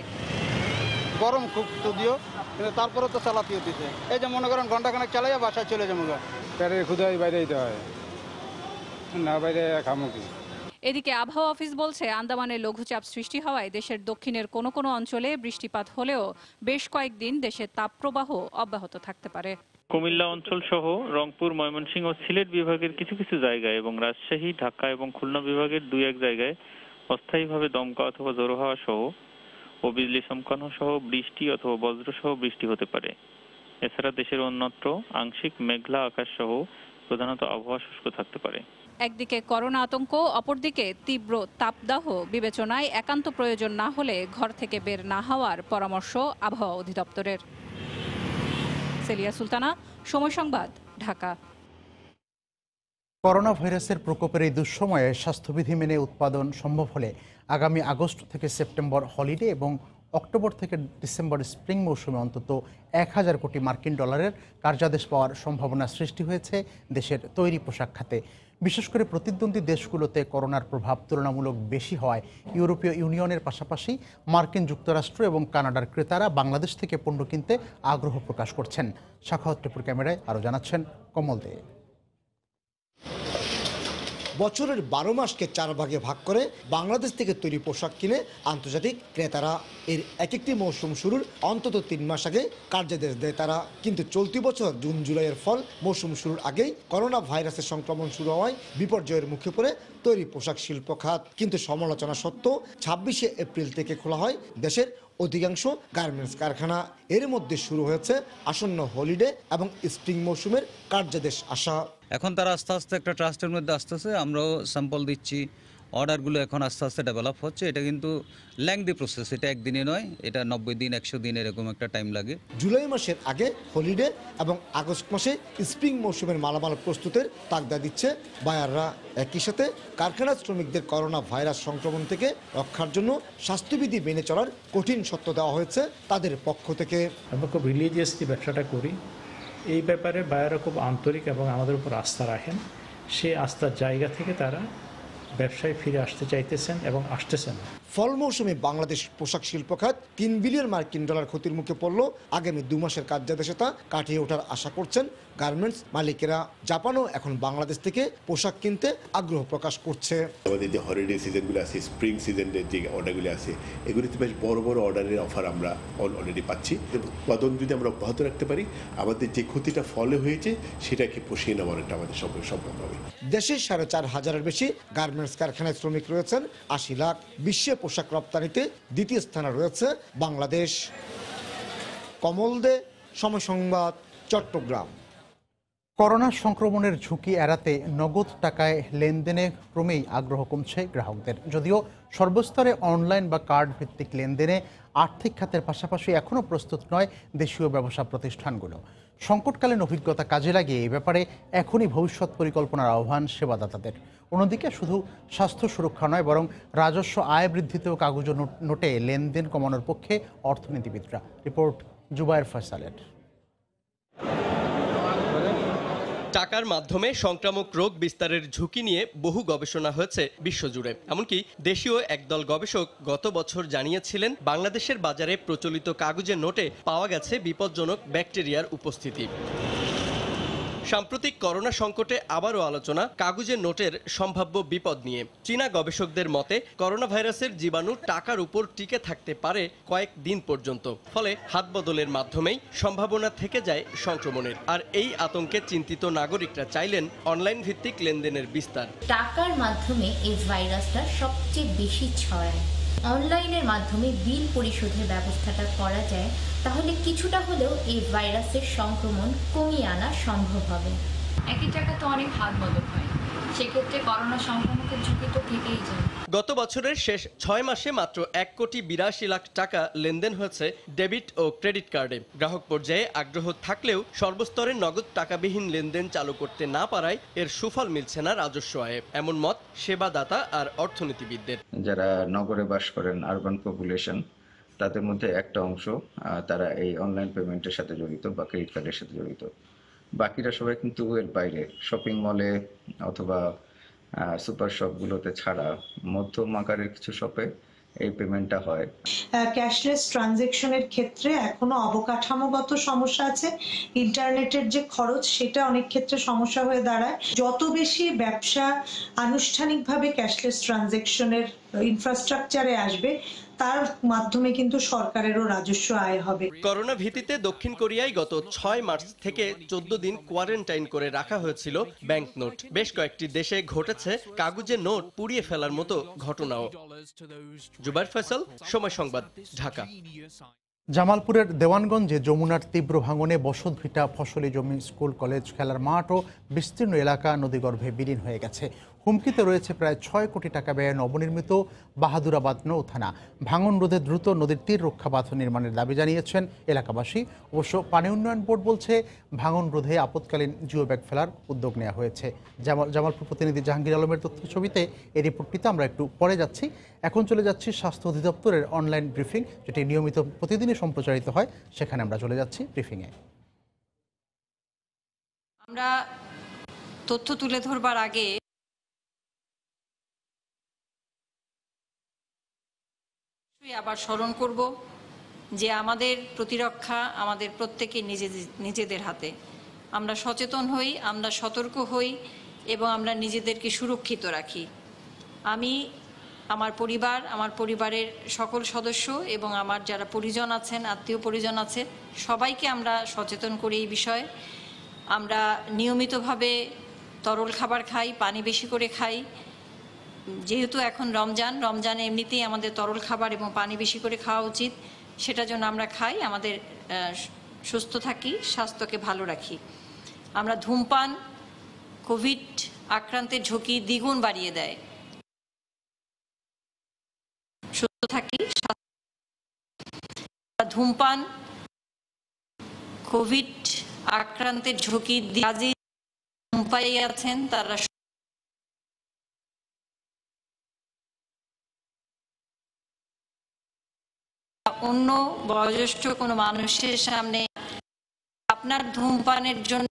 গরম খুব যদিও, কিন্তু তারপরে তো চালাতে দিতে। এই যে মনে করেন ঘন্টাখানেক চালাইয়া বাসায় চলে যাবো, পেটের ক্ষুধায় বাইরে দিতে হয় না, বাইরে খামুকি। এদিকে আবহাওয়া অফিস বলছে আন্দামানে লঘুচাপ সৃষ্টি হওয়ায় দেশের দক্ষিণের কোনো কোনো অঞ্চলে বৃষ্টিপাত হলেও বেশ কয়েকদিন দেশের তাপপ্রবাহ অব্যাহত থাকতে পারে। কুমিল্লা অঞ্চল সহ রংপুর, ময়মনসিংহ ও সিলেট বিভাগের কিছু কিছু জায়গায় এবং রাজশাহী, ঢাকা এবং খুলনা বিভাগের 2-1 জায়গায় অস্থায়ীভাবে দমকা অথবা জোড়ো হাওয়া সহ ও বিজলি চমকানো সহ বৃষ্টি অথবা বজ্র সহ বৃষ্টি হতে পারে। এছাড়া দেশের অন্যত্র আংশিক মেঘলা আকাশ সহ প্রধানত আবহাওয়া শুষ্ক থাকতে পারে। একদিকে করোনা আতঙ্ক, অপরদিকে তীব্র তাপদাহ বিবেচনায় একান্ত প্রয়োজন না হলে ঘর থেকে বের না হওয়ার পরামর্শ আবহাওয়া অধিদপ্তরের। সেলিয়া সুলতানা, সময় সংবাদ, ঢাকা। করোনা ভাইরাসের প্রকোপের এই দুঃসময়ে স্বাস্থ্যবিধি মেনে উৎপাদন সম্ভব হলে আগামী আগস্ট থেকে সেপ্টেম্বর হলিডে এবং অক্টোবর থেকে ডিসেম্বর স্প্রিং মৌসুমে অন্তত 1000 কোটি মার্কিন ডলারের কার্যাদেশ পাওয়ার সম্ভাবনা সৃষ্টি হয়েছে দেশের তৈরি পোশাক খাতে। বিশেষ করে প্রতিদ্বন্দ্বী দেশগুলোতে করোনার প্রভাব তুলনামূলক বেশি হওয়ায় ইউরোপীয় ইউনিয়নের পাশাপাশি মার্কিন যুক্তরাষ্ট্র এবং কানাডার ক্রেতারা বাংলাদেশ থেকে পণ্য কিনতে আগ্রহ প্রকাশ করছেন। সাখাওয়াত টিপুর ক্যামেরায় আরও জানাচ্ছেন কমল দে। বছরের 12 মাসকে 4 ভাগে ভাগ করে বাংলাদেশ থেকে তৈরি পোশাক কিনে আন্তর্জাতিক ক্রেতারা। এর একটি মৌসুম শুরুর অন্তত 3 মাস আগে কার্যাদেশ দেয় তারা। কিন্তু চলতি বছর জুন জুলাইয়ের ফল মৌসুম শুরুর আগেই করোনা ভাইরাসের সংক্রমণ শুরু হওয়ায় বিপর্যয়ের মুখে পড়ে তৈরি পোশাক শিল্প খাত। কিন্তু সমালোচনা সত্ত্বেও 26শে এপ্রিল থেকে খোলা হয় দেশের অধিকাংশ গার্মেন্টস কারখানা। এর মধ্যে শুরু হয়েছে আসন্ন হলিডে এবং স্প্রিং মৌসুমের কার্যাদেশ আসা। এখন তারা আস্তে আস্তে একটা ট্রাস্টের মধ্যে আসতেছে, আমরাও স্যাম্পল দিচ্ছি, অর্ডারগুলো এখন আস্তে আস্তে ডেভেলপ হচ্ছে। এটা কিন্তু ল্যাংদি প্রসেস, এটা একদিনে নয়, এটা 90 দিন 100 দিন এরকম একটা টাইম লাগে। জুলাই মাসের আগে হলিডে এবং আগস্ট মাসে স্প্রিং মৌসুমের মালামাল প্রস্তুতের তাগদা দিচ্ছে বায়াররা। একই সাথে কারখানা শ্রমিকদের করোনা ভাইরাস সংক্রমণ থেকে রক্ষার জন্য স্বাস্থ্যবিধি মেনে চলার কঠিন সত্য দেওয়া হয়েছে তাদের পক্ষ থেকে। আমরা খুব রিলিজিয়াসলি ব্যবসাটা করি, এই ব্যাপারে বায়াররা খুব আন্তরিক এবং আমাদের উপর আস্থা রাখেন। সেই আস্থার জায়গা থেকে তারা ব্যবসায় ফিরে আসতে চাইতেছেন এবং আসতেছেন। ফল মৌসুমে বাংলাদেশ পোশাক শিল্প খাত 3 বিলিয়ন মার্কিন ডলার ক্ষতির মুখে পড়ল। আগামী 2 মাসের কার্যাদেশে তা কাটিয়ে ওঠার আশা করছেন গার্মেন্টস মালিকেরা। জাপানও এখন বাংলাদেশ থেকে পোশাক কিনতে আগ্রহ প্রকাশ করছে। আমাদের যে হলিডে সিজনগুলো আছে, স্প্রিং সিজনের যে অর্ডারগুলো আছে, এগুলিতে বেশ বড় বড় অর্ডারের অফার আমরা অলরেডি পাচ্ছি। উৎপাদন যদি আমরা অব্যাহত রাখতে পারি, আমাদের যে ক্ষতিটা ফলে হয়েছে সেটাকে পুষিয়ে নেওয়ার একটা আমাদের সম্ভব হবে। দেশের 4500-এর বেশি গার্মেন্টস কারখানায় শ্রমিক রয়েছেন 80 লাখ। বিশ্বে পোশাক রপ্তানিতে দ্বিতীয় স্থানে রয়েছে বাংলাদেশ। কমল দে, সময় সংবাদ, চট্টগ্রাম। করোনা সংক্রমণের ঝুঁকি এড়াতে নগদ টাকায় লেনদেনে ক্রমেই আগ্রহ কমছে গ্রাহকদের। যদিও সর্বস্তরে অনলাইন বা কার্ড ভিত্তিক লেনদেনে আর্থিক খাতের পাশাপাশি এখনও প্রস্তুত নয় দেশীয় ব্যবসা প্রতিষ্ঠানগুলো। সংকটকালীন অভিজ্ঞতা কাজে লাগিয়ে এই ব্যাপারে এখনই ভবিষ্যৎ পরিকল্পনার আহ্বান সেবাদাতাদের। অন্যদিকে শুধু স্বাস্থ্য সুরক্ষা নয়, বরং রাজস্ব আয় বৃদ্ধিতেও কাগজ নোটে লেনদেন কমানোর পক্ষে অর্থনীতিবিদরা। রিপোর্ট জুবায়ের ফয়সালের। টাকার মাধ্যমে সংক্রামক রোগ বিস্তারের ঝুঁকি নিয়ে বহু গবেষণা হয়েছে বিশ্বজুড়ে। এমনকি দেশীয় একদল গবেষক গত বছর জানিয়েছিলেন বাংলাদেশের বাজারে প্রচলিত কাগজের নোটে পাওয়া গেছে বিপজ্জনক ব্যাকটেরিয়ার উপস্থিতি। সাম্প্রতিক করোনা সংকটে আবারও আলোচনা কাগজের নোটের সম্ভাব্য বিপদ নিয়ে। চীনা গবেষকদের মতে করোনা ভাইরাসের জীবাণু টাকার উপর টিকে থাকতে পারে কয়েক দিন পর্যন্ত। ফলে হাত বদলের মাধ্যমেই সম্ভাবনা থেকে যায় সংক্রমণের। আর এই আতঙ্কে চিন্তিত নাগরিকরা চাইলেন অনলাইন ভিত্তিক লেনদেনের বিস্তার। টাকার মাধ্যমে এই ভাইরাসটা সবচেয়ে বেশি ছড়ায়। অনলাইনের মাধ্যমে বিল পরিশোধের ব্যবস্থাটা করা যায়, তাহলে কিছুটা হলেও এই ভাইরাসের সংক্রমণ কমিয়ে আনা সম্ভব হবে। একই টাকা তো অনেক হাত বদল হয়, সেক্ষেত্রে করোনা সংক্রমণের ঝুঁকি তো থেকেই যায়। গত বছরের শেষ 6 মাসে মাত্র 1,82,00,000 টাকা লেনদেন হয়েছে ডেবিট ও ক্রেডিট কার্ডে। গ্রাহক পর্যায়ে আগ্রহ থাকলেও সর্বস্তরে নগদ টাকাবিহীন লেনদেন চালু করতে না পারায় এর সুফল মিলছে না রাজস্ব আয়ে, এমন মত সেবাদাতা আর অর্থনীতিবিদদের। যারা নগরে বাস করেন, আরবান পপুলেশন, তাদের মধ্যে একটা অংশ তারা এই অনলাইন পেমেন্টের সাথে জড়িত বা ক্রেডিট কার্ডের সাথে জড়িত। বাকিরা সবাই কিন্তু এর বাইরে শপিং মলে অথবা সুপার শপগুলোতে ছাড়া মধ্যম আকারের কিছু শপে এই পেমেন্টটা হয়। ক্যাশলেস ট্রানজেকশনের ক্ষেত্রে এখনো অবকাঠামোগত সমস্যা আছে, ইন্টারনেটের যে খরচ সেটা অনেক ক্ষেত্রে সমস্যা হয়ে দাঁড়ায়। যত বেশি ব্যবসা আনুষ্ঠানিকভাবে ক্যাশলেস ট্রানজেকশনের ইনফ্রাস্ট্রাকচারে আসবে, তার মাধ্যমে কিন্তু সরকারেরও রাজস্ব আয় হবে। করোনা ভীতিতে দক্ষিণ কোরিয়ায় গত 6 মার্চ থেকে 14 দিন কোয়ারেন্টাইন করে রাখা হয়েছিল ব্যাংক নোট। বেশ কয়েকটি দেশে ঘটেছে কাগজের নোট পুড়িয়ে ফেলার মতো ঘটনাও। জুবাইর ফয়সাল, সময় সংবাদ, ঢাকা। জামালপুরের দেওয়ানগঞ্জে যমুনার তীব্র ভাঙনে বসতভিটা, ফসলি জমি, স্কুল, কলেজ, খেলার মাঠ ও বিস্তীর্ণ এলাকা নদীগর্ভে বিলীন হয়ে গেছে। হুমকিতে রয়েছে প্রায় 6 কোটি টাকা ব্যয়ে নবনির্মিত বাহাদুরাবাদ নৌথানা। ভাঙন রোধে দ্রুত নদীর তীর রক্ষা বাঁধ নির্মাণের দাবি জানিয়েছেন এলাকাবাসী। অবশ্য পানি উন্নয়ন বোর্ড বলছে ভাঙন রোধে আপৎকালীন জিও ব্যাগ ফেলার উদ্যোগ নেওয়া হয়েছে। জামালপুর প্রতিনিধি জাহাঙ্গীর আলমের তথ্য ছবিতে এই রিপোর্টটিতে আমরা একটু পরে যাচ্ছি। এখন চলে যাচ্ছি স্বাস্থ্য অধিদপ্তরের অনলাইন ব্রিফিং, যেটি নিয়মিত প্রতিদিনই সম্প্রচারিত হয়, সেখানে আমরা চলে যাচ্ছি ব্রিফিংয়ে। আমরা তথ্য তুলে ধরবার আগে আবার স্মরণ করব যে আমাদের প্রতিরক্ষা আমাদের প্রত্যেকের নিজেদের হাতে। আমরা সচেতন হই, আমরা সতর্ক হই এবং আমরা নিজেদেরকে সুরক্ষিত রাখি। আমি, আমার পরিবার, আমার পরিবারের সকল সদস্য এবং আমার যারা পরিজন আছেন, আত্মীয় পরিজন আছে, সবাইকে আমরা সচেতন করি এই বিষয়ে। আমরা নিয়মিতভাবে তরল খাবার খাই, পানি বেশি করে খাই। যেহেতু এখন রমজানে এমনিতেই আমাদের তরল খাবার এবং পানি বেশি করে খাওয়া উচিত, সেটার জন্য আমরা খাই, আমাদের সুস্থ থাকি, স্বাস্থ্যকে ভালো রাখি। আমরা ধূমপান কোভিড আক্রান্তের ঝুঁকি দ্বিগুণ বাড়িয়ে দেয়। সুস্থ থাকি, ধূমপান কোভিড আক্রান্তের ঝুঁকি ধূমপায়ী আছেন তারা অন্য বয়োজ্যেষ্ঠ কোনো মানুষের সামনে আপনার ধূমপানের জন্য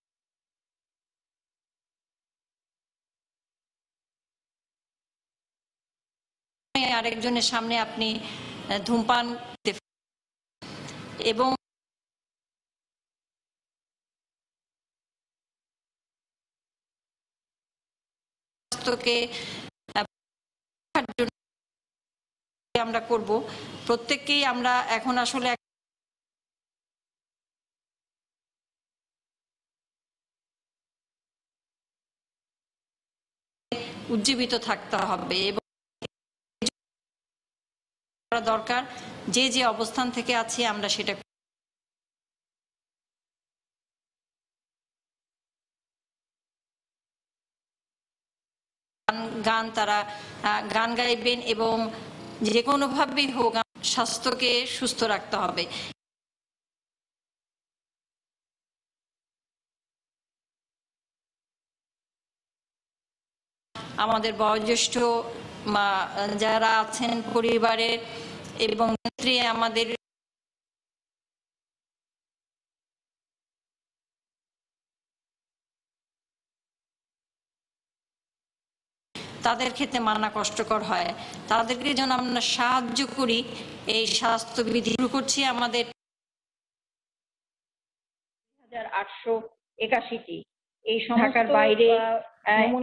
আরেকজনের সামনে আপনি ধূমপান এবং স্বাস্থ্যকে আমরা করব। প্রত্যেককেই আমরা এখন আসলে উজ্জীবিত থাকতে হবে এবং দরকার যে যে অবস্থান থেকে আছি আমরা সেটা গান তারা গান গাইবেন এবং যে কোনোভাবেই হোক স্বাস্থ্যকে সুস্থ রাখতে হবে। আমাদের বয়োজ্যেষ্ঠ যারা আছেন পরিবারের এবং আমাদের তাদের ক্ষেত্রে মানা কষ্টকর হয়, তাদেরকে যেন আমরা সাহায্য করি। এই স্বাস্থ্যবিধি শুরু করছি আমাদের 2881টি। এই ঢাকার বাইরে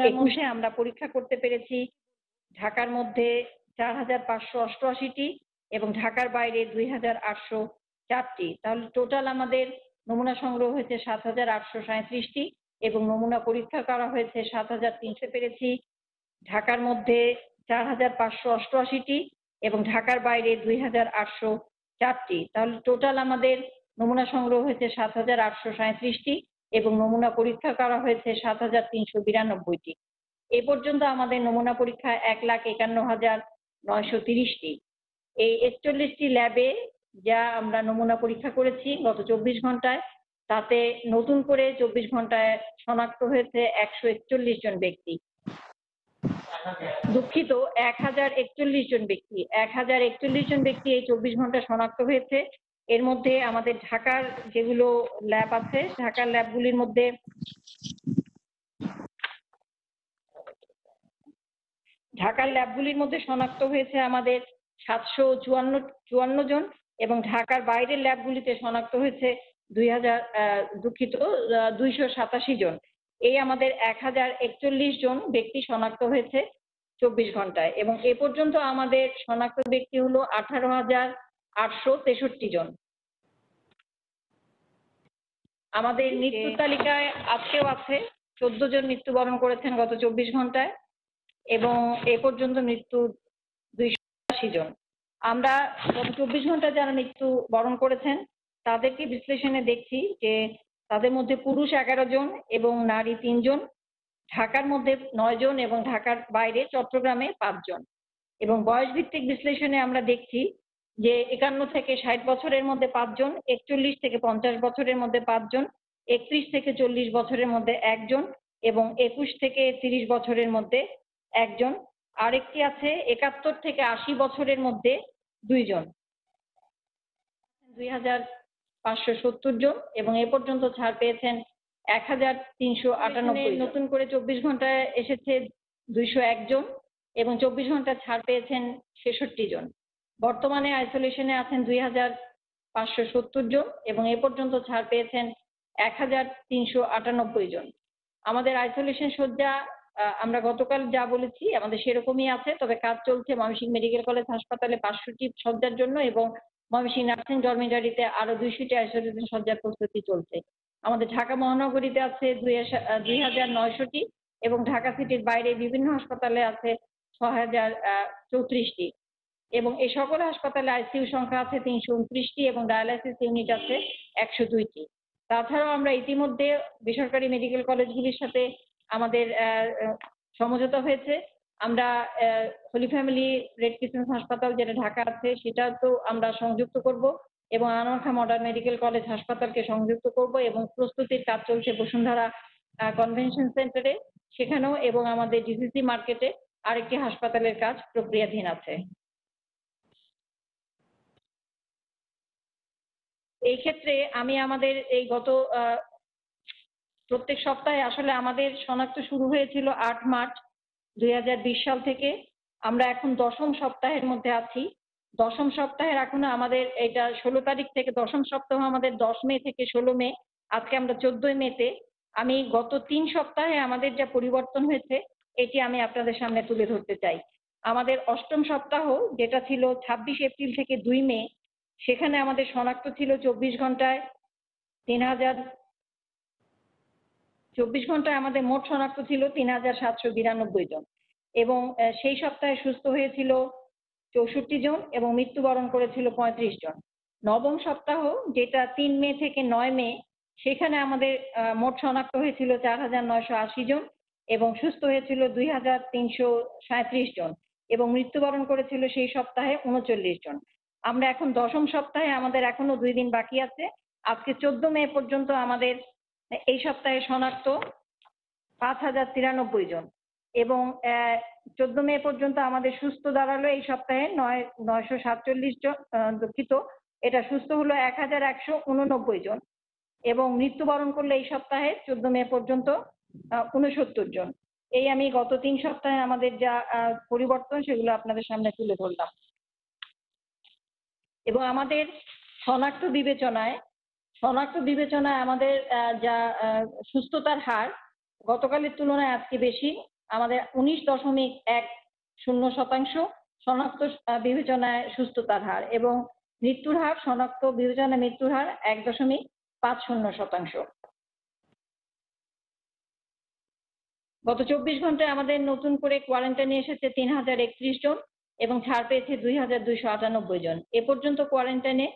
21-এ আমরা পরীক্ষা করতে পেরেছি। ঢাকার মধ্যে 4588টি এবং ঢাকার বাইরে 2804টি। তাহলে টোটাল আমাদের নমুনা সংগ্রহ হয়েছে 7837টি এবং নমুনা পরীক্ষা করা হয়েছে 7300 পেরেছি। ঢাকার মধ্যে 4588টি এবং ঢাকার বাইরে 2804টি। তাহলে টোটাল আমাদের নমুনা সংগ্রহ হয়েছে 7837টি এবং নমুনা পরীক্ষা করা হয়েছে 7392টি। এ পর্যন্ত আমাদের নমুনা পরীক্ষা 1,51,930টি। এই 41টি ল্যাবে যা আমরা নমুনা পরীক্ষা করেছি গত 24 ঘন্টায়, তাতে নতুন করে 24 ঘন্টায় শনাক্ত হয়েছে 141 জন ব্যক্তি। দুঃখিত, 1041 জন ব্যক্তি। 1041 জন ব্যক্তি এই 24 ঘন্টা শনাক্ত হয়েছে। এর মধ্যে আমাদের ঢাকার যেগুলো ল্যাব আছে, ঢাকার ল্যাবগুলির মধ্যে শনাক্ত হয়েছে আমাদের 754 জন, এবং ঢাকার বাইরের ল্যাবগুলিতে শনাক্ত হয়েছে 287 জন। এই আমাদের 1041 জন ব্যক্তি শনাক্ত হয়েছে 24 ঘন্টায়, এবং এ পর্যন্ত আমাদের শনাক্ত ব্যক্তি হলো 18,863 জন। আমাদের মৃত্যু তালিকায় আজকেও আছে 14 জন মৃত্যুবরণ করেছেন গত 24 ঘন্টায়, এবং এ পর্যন্ত মৃত্যু 280 জন। আমরা গত 24 ঘন্টায় যারা মৃত্যু বরণ করেছেন তাদেরকে বিশ্লেষণে দেখছি যে তাদের মধ্যে পুরুষ 11 জন এবং নারী 3 জন, ঢাকার মধ্যে 9 জন এবং ঢাকার বাইরে চট্টগ্রামে 5 জন। এবং বয়স ভিত্তিক বিশ্লেষণে আমরা দেখছি যে 51 থেকে 60 বছরের মধ্যে 5 জন, 41 থেকে 50 বছরের মধ্যে 5 জন, 31 থেকে 40 বছরের মধ্যে 1 জন, এবং 21 থেকে 30 বছরের মধ্যে 1 জন। আরেকটি আছে 71 থেকে 80 বছরের মধ্যে 2 জন, 2,570 জন, এবং এ পর্যন্ত ছাড় পেয়েছেন 1,398। নতুন করে 24 ঘন্টায় এসেছে 201 জন, এবং 24 ঘন্টা ছাড় পেয়েছেন 66 জন। বর্তমানে আইসোলেশনে আছেন 2,570 জন, এবং এ পর্যন্ত ছাড় পেয়েছেন 1,398 জন। আমাদের আইসোলেশন শয্যা আমরা গতকাল যা বলেছি আমাদের সেরকমই আছে, তবে কাজ চলছে ময়মনসিংহ মেডিকেল কলেজ হাসপাতালে 500টি শয্যার জন্য, এবং ময়মনসিংহ নার্সিং ডরমিটরিতে আরো 200টি আইসোলেশন শয্যার প্রস্তুতি চলছে। আমাদের ঢাকা মহানগরীতে আছে 2,900টি, এবং ঢাকা সিটির বাইরে বিভিন্ন হাসপাতালে আছে 6,034টি, এবং এই সকল হাসপাতালে আইসিইউ সংখ্যা আছে 329টি, এবং ডায়ালাইসিস ইউনিট আছে 102টি। তাছাড়াও আমরা ইতিমধ্যে বেসরকারি মেডিকেল কলেজগুলির সাথে আমাদের সমঝোতা হয়েছে। আমরা হোলি ফ্যামিলি রেড ক্রিসেন্ট হাসপাতাল যেটা ঢাকা আছে সেটা তো আমরা সংযুক্ত করব, এবং আনোয়ার খান মডার্ন মেডিকেল কলেজ হাসপাতালকে সংযুক্ত করব, এবং প্রস্তুতির কাজ চলছে বসুন্ধরা কনভেনশন সেন্টারে সেখানেও, এবং আমাদের ডিসিসি মার্কেটে আরেকটি হাসপাতালের কাজ প্রক্রিয়াধীন আছে। এই ক্ষেত্রে আমি আমাদের এই গত প্রত্যেক সপ্তাহে আসলে আমাদের শনাক্ত শুরু হয়েছিল 8 মার্চ 2020 সাল থেকে। আমরা এখন 10ম সপ্তাহের মধ্যে আছি। 10ম সপ্তাহের এখনো আমাদের এটা 16 তারিখ থেকে 10ম সপ্তাহ আমাদের 10 মে থেকে 16 মে, আজকে আমরা 14 মেতে। আমি গত 3 সপ্তাহে আমাদের যা পরিবর্তন হয়েছে এটি আমি আপনাদের সামনে তুলে ধরতে চাই। আমাদের 8ম সপ্তাহ যেটা ছিল 26 এপ্রিল থেকে 2 মে, সেখানে আমাদের শনাক্ত ছিল 24 ঘন্টায় আমাদের মোট শনাক্ত ছিল 3,792 জন, এবং সেই সপ্তাহে সুস্থ হয়েছিল 64 জন এবং মৃত্যুবরণ করেছিল 35 জন। 9ম সপ্তাহ যেটা 3 মে থেকে 9 মে, সেখানে আমাদের মোট শনাক্ত হয়েছিল 4,980 জন এবং সুস্থ হয়েছিল 2,337 জন, এবং মৃত্যুবরণ করেছিল সেই সপ্তাহে 39 জন। আমরা এখন 10ম সপ্তাহে, আমাদের এখনো 2 দিন বাকি আছে। আজকে 14 মে পর্যন্ত আমাদের এই সপ্তাহে শনাক্ত 5,093 জন, এবং 14 মে পর্যন্ত আমাদের সুস্থ দাঁড়ালো এই সপ্তাহে 947 জন। দুঃখিত, এটা সুস্থ হলো 1,189 জন, এবং মৃত্যুবরণ করলো এই সপ্তাহে 14 মে পর্যন্ত 69 জন। এই আমি গত 3 সপ্তাহে আমাদের যা পরিবর্তন সেগুলো আপনাদের সামনে তুলে ধরলাম। এবং আমাদের শনাক্ত বিবেচনায় আমাদের যা সুস্থতার হার গতকালের তুলনায় আজকে বেশি। আমাদের 19.10% শনাক্ত বিবেচনায় সুস্থতার হার, এবং মৃত্যুর হার শনাক্ত বিবেচনায় মৃত্যুর হার 1.50%। গত 24 ঘন্টায় আমাদের নতুন করে কোয়ারেন্টাইনে এসেছে 3,031 জন এবং ছাড় পেয়েছে 2,298 জন। এ পর্যন্ত কোয়ারেন্টাইনে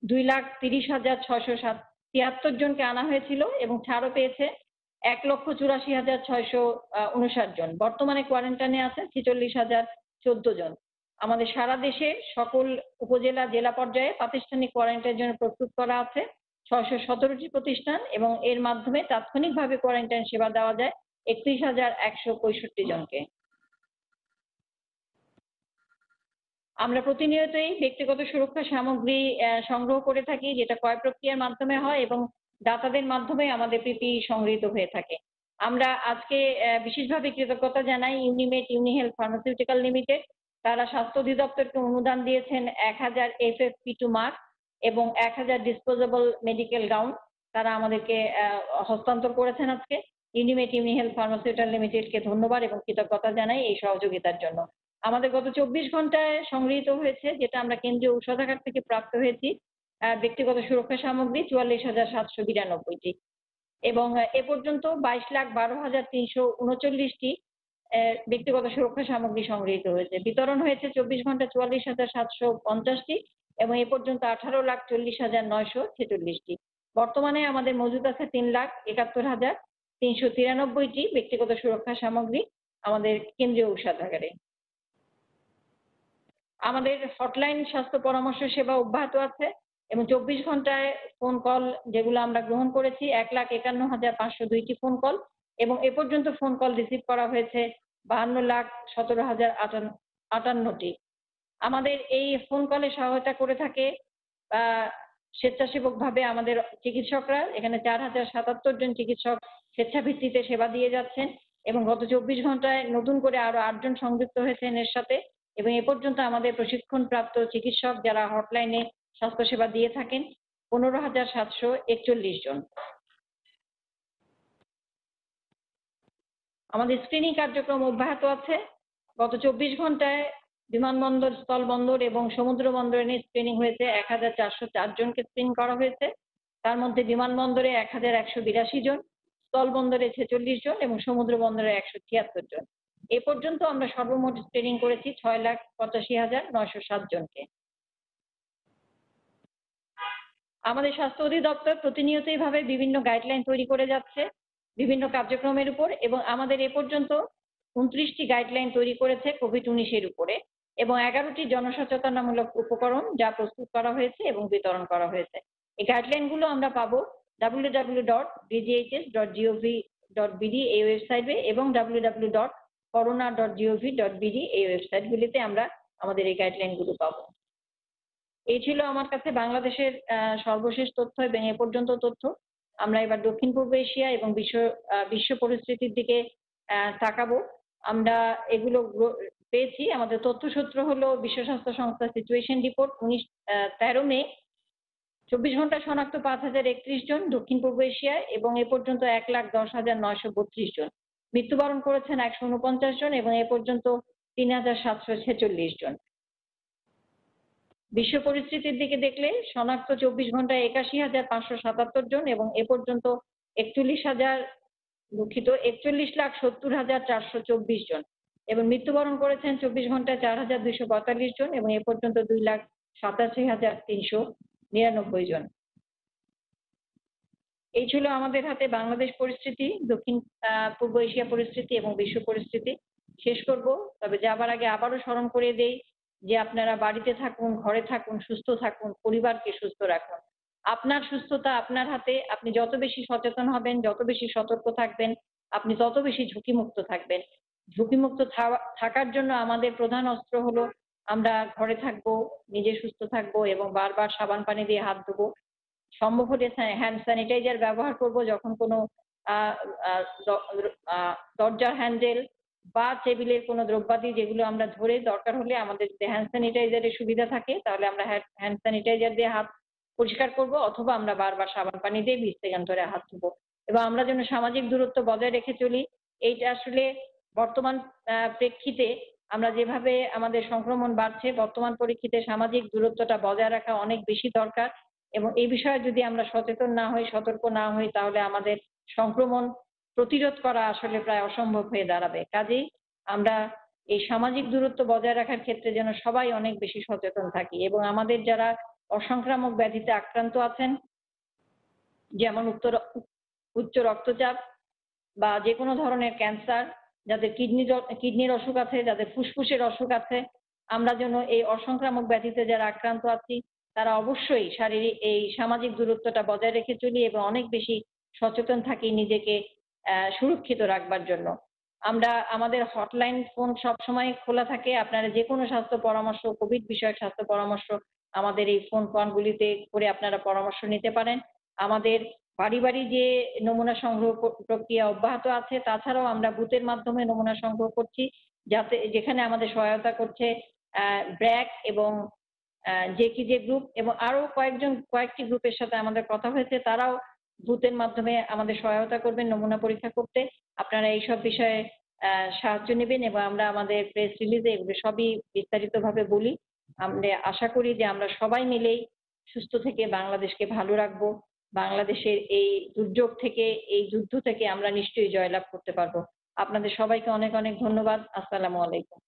2,30,673 জনকে আনা হয়েছিল এবং ছাড়ও পেয়েছে 1,84,659 জন। বর্তমানে কোয়ারেন্টাইনে আছেন 46,014 জন। আমাদের সারা দেশে সকল উপজেলা জেলা পর্যায়ে প্রাতিষ্ঠানিক কোয়ারেন্টাইনের জন্য প্রস্তুত করা আছে 617টি প্রতিষ্ঠান এবং এর মাধ্যমে তাৎক্ষণিকভাবে কোয়ারেন্টাইন সেবা দেওয়া যায় 31,165 জনকে। আমরা প্রতিনিয়তই ব্যক্তিগত সুরক্ষা সামগ্রী সংগ্রহ করে থাকি, যেটা ক্রয় প্রক্রিয়ার মাধ্যমে হয় এবং দাতাদের মাধ্যমে আমাদের পিপিই সংগৃহীত হয়ে থাকে। আমরা আজকে বিশেষভাবে কৃতজ্ঞতা জানাই ইউনিমেড ইউনিহেলথ ফার্মাসিউটিক্যাল লিমিটেড। তারা স্বাস্থ্য অধিদপ্তরকে অনুদান দিয়েছেন 1000 FFP2 মাস্ক এবং 1000 ডিসপোজেবল মেডিকেল গাউন তারা আমাদেরকে হস্তান্তর করেছেন আজকে। ইউনিমেড ইউনিহেলথ ফার্মাসিউটিক্যাল লিমিটেডকে ধন্যবাদ এবং কৃতজ্ঞতা জানাই এই সহযোগিতার জন্য। আমাদের গত 24 ঘন্টায় সংগৃহীত হয়েছে, যেটা আমরা কেন্দ্রীয় ঔষধাগার থেকে প্রাপ্ত হয়েছি, ব্যক্তিগত সুরক্ষা সামগ্রী 44,792টি এবং এ পর্যন্ত 22,12,339টি ব্যক্তিগত সুরক্ষা সামগ্রী সংগৃহীত হয়েছে। বিতরণ হয়েছে 24 ঘন্টা 44,750টি এবং এ পর্যন্ত 18,40,946টি। বর্তমানে আমাদের মজুদ আছে 3,71,393টি ব্যক্তিগত সুরক্ষা সামগ্রী আমাদের কেন্দ্রীয় ঔষধাগারে। আমাদের হটলাইন স্বাস্থ্য পরামর্শ সেবা অব্যাহত আছে এবং 24 ঘন্টায় ফোন কল যেগুলো আমরা গ্রহণ করেছি 1,51,502টি ফোন কল এবং এ পর্যন্ত ফোন কল রিসিভ করা হয়েছে 52,17,058টি। আমাদের এই ফোন কলে সহায়তা করে থাকে স্বেচ্ছাসেবকভাবে আমাদের চিকিৎসকরা। এখানে 4,077 জন চিকিৎসক স্বেচ্ছাভিত্তিতে সেবা দিয়ে যাচ্ছেন এবং গত 24 ঘন্টায় নতুন করে আরো 8 জন সংযুক্ত হয়েছেন এর সাথে এবং এ পর্যন্ত আমাদের প্রশিক্ষণপ্রাপ্ত চিকিৎসক যারা হটলাইনে স্বাস্থ্যসেবা দিয়ে থাকেন 15,741 জন। আমাদের স্ক্রিনিং কার্যক্রম অব্যাহত আছে। গত 24 ঘন্টায় বিমানবন্দর, স্থলবন্দর এবং সমুদ্র বন্দরে স্ক্রিনিং হয়েছে 1,404 জনকে স্ক্রিন করা হয়েছে। তার মধ্যে বিমানবন্দরে 1,182 জন, স্থলবন্দরে 46 জন এবং সমুদ্র বন্দরে 176 জন। এ পর্যন্ত আমরা সর্বমোট স্ক্রিনিং করেছি 6,85,907 জনকে। আমাদের স্বাস্থ্য অধিদপ্তর প্রতিনিয়তই ভাবে বিভিন্ন গাইডলাইন তৈরি করে যাচ্ছে বিভিন্ন কার্যক্রমের উপর এবং আমাদের এ পর্যন্ত 29টি গাইডলাইন তৈরি করেছে কোভিড-19 উপরে এবং 11টি জনসচেতনামূলক উপকরণ যা প্রস্তুত করা হয়েছে এবং বিতরণ করা হয়েছে। এই গাইডলাইনগুলো আমরা পাবো www.dghs.gov.bd এই ওয়েবসাইটে এবং www.corona.gov.bd এই ওয়েবসাইটগুলিতে আমরা আমাদের এই গাইডলাইনগুলো পাবো। এই ছিল আমার কাছে বাংলাদেশের সর্বশেষ তথ্য এবং এ পর্যন্ত তথ্য। আমরা এবার দক্ষিণ পূর্ব এশিয়া এবং বিশ্ব পরিস্থিতির দিকে তাকাবো। আমরা এগুলো পেয়েছি। আমাদের তথ্যসূত্র হলো বিশ্ব স্বাস্থ্য সংস্থা সিচুয়েশন রিপোর্ট 13 মে। 24 ঘন্টায় শনাক্ত 5,031 জন দক্ষিণ পূর্ব এশিয়ায় এবং এ পর্যন্ত 1,10,932 জন। মৃত্যুবরণ করেছেন 149 জন এবং এ পর্যন্ত 3,746 জন। বিশ্ব পরিস্থিতির দিকে দেখলে শনাক্ত 24 ঘন্টায় 81,577 জন এবং এ পর্যন্ত 41,70,424 জন এবং মৃত্যুবরণ করেছেন 24 ঘন্টায় 4,245 জন এবং এ পর্যন্ত 2,87,399 জন। এই ছিল আমাদের হাতে বাংলাদেশ পরিস্থিতি, দক্ষিণ পূর্ব এশিয়া পরিস্থিতি এবং বিশ্ব পরিস্থিতি। শেষ করব, তবে যাবার আগে আবারও স্মরণ করে দেই যে আপনারা বাড়িতে থাকুন, ঘরে থাকুন, সুস্থ থাকুন, পরিবারকে সুস্থ রাখুন। আপনার সুস্থতা আপনার হাতে। আপনি যত বেশি সচেতন হবেন, যত বেশি সতর্ক থাকবেন, আপনি তত বেশি ঝুঁকিমুক্ত থাকবেন। ঝুঁকিমুক্ত থাকার জন্য আমাদের প্রধান অস্ত্র হলো আমরা ঘরে থাকবো, নিজে সুস্থ থাকবো এবং বারবার সাবান পানি দিয়ে হাত ধোবো। সম্ভব হলে হ্যান্ড স্যানিটাইজার ব্যবহার করব যখন কোনো দরজার হ্যান্ডেল বা টেবিলের কোনো দ্রব্যাদি যেগুলো আমরা ধরে দরকার হলে আমাদের যদি হ্যান্ড স্যানিটাইজারের সুবিধা থাকে তাহলে আমরা হ্যান্ড স্যানিটাইজার দিয়ে হাত পরিষ্কার করব অথবা আমরা বারবার সাবান পানি দিয়ে 20 সেকেন্ড ধরে হাত ধোবো এবং আমরা যেন সামাজিক দূরত্ব বজায় রেখে চলি। এইটা আসলে বর্তমান প্রেক্ষিতে আমরা যেভাবে আমাদের সংক্রমণ বাড়ছে, বর্তমান পরিস্থিতিতে সামাজিক দূরত্বটা বজায় রাখা অনেক বেশি দরকার এবং এই বিষয়ে যদি আমরা সচেতন না হই, সতর্ক না হই, তাহলে আমাদের সংক্রমণ প্রতিরোধ করা আসলে প্রায় অসম্ভব হয়ে দাঁড়াবে। কাজেই আমরা এই সামাজিক দূরত্ব বজায় রাখার ক্ষেত্রে যেন সবাই অনেক বেশি সচেতন থাকি এবং আমাদের যারা অসংক্রামক ব্যাধিতে আক্রান্ত আছেন, যেমন উচ্চ রক্তচাপ, বা যে কোনো ধরনের ক্যান্সার, যাদের কিডনির অসুখ আছে, যাদের ফুসফুসের অসুখ আছে, আমরা যেন এই অসংক্রামক ব্যাধিতে যারা আক্রান্ত আছি তারা অবশ্যই এই সামাজিক দূরত্বটা বজায় রেখে চলি এবং অনেক বেশি সচেতন থাকি নিজেকে সুরক্ষিত রাখবার জন্য। আমাদের হটলাইন ফোন সবসময় খোলা থাকে। আপনারা যে কোনো স্বাস্থ্য পরামর্শ, কোভিড বিষয়ক স্বাস্থ্য পরামর্শ আমাদের এই ফোন কলগুলিতে করে আপনারা পরামর্শ নিতে পারেন। আমাদের বাড়ি বাড়ি যে নমুনা সংগ্রহ প্রক্রিয়া অব্যাহত আছে, তাছাড়াও আমরা বুথের মাধ্যমে নমুনা সংগ্রহ করছি, যেখানে আমাদের সহায়তা করছে ব্র্যাক এবং জেকিজে গ্রুপ এবং আরো কয়েকটি গ্রুপের সাথে আমাদের কথা হয়েছে। তারাও বুথের মাধ্যমে আমাদের সহায়তা করবেন নমুনা পরীক্ষা করতে। আপনারা এইসব বিষয়ে সাহায্য নেবেন এবং আমরা আমাদের প্রেস রিলিজে এগুলো সবই বিস্তারিতভাবে বলি। আমরা আশা করি যে আমরা সবাই মিলেই সুস্থ থেকে বাংলাদেশকে ভালো রাখবো। বাংলাদেশের এই দুর্যোগ থেকে, এই যুদ্ধ থেকে আমরা নিশ্চয়ই জয়লাভ করতে পারবো। আপনাদের সবাইকে অনেক অনেক ধন্যবাদ। আসসালামু আলাইকুম।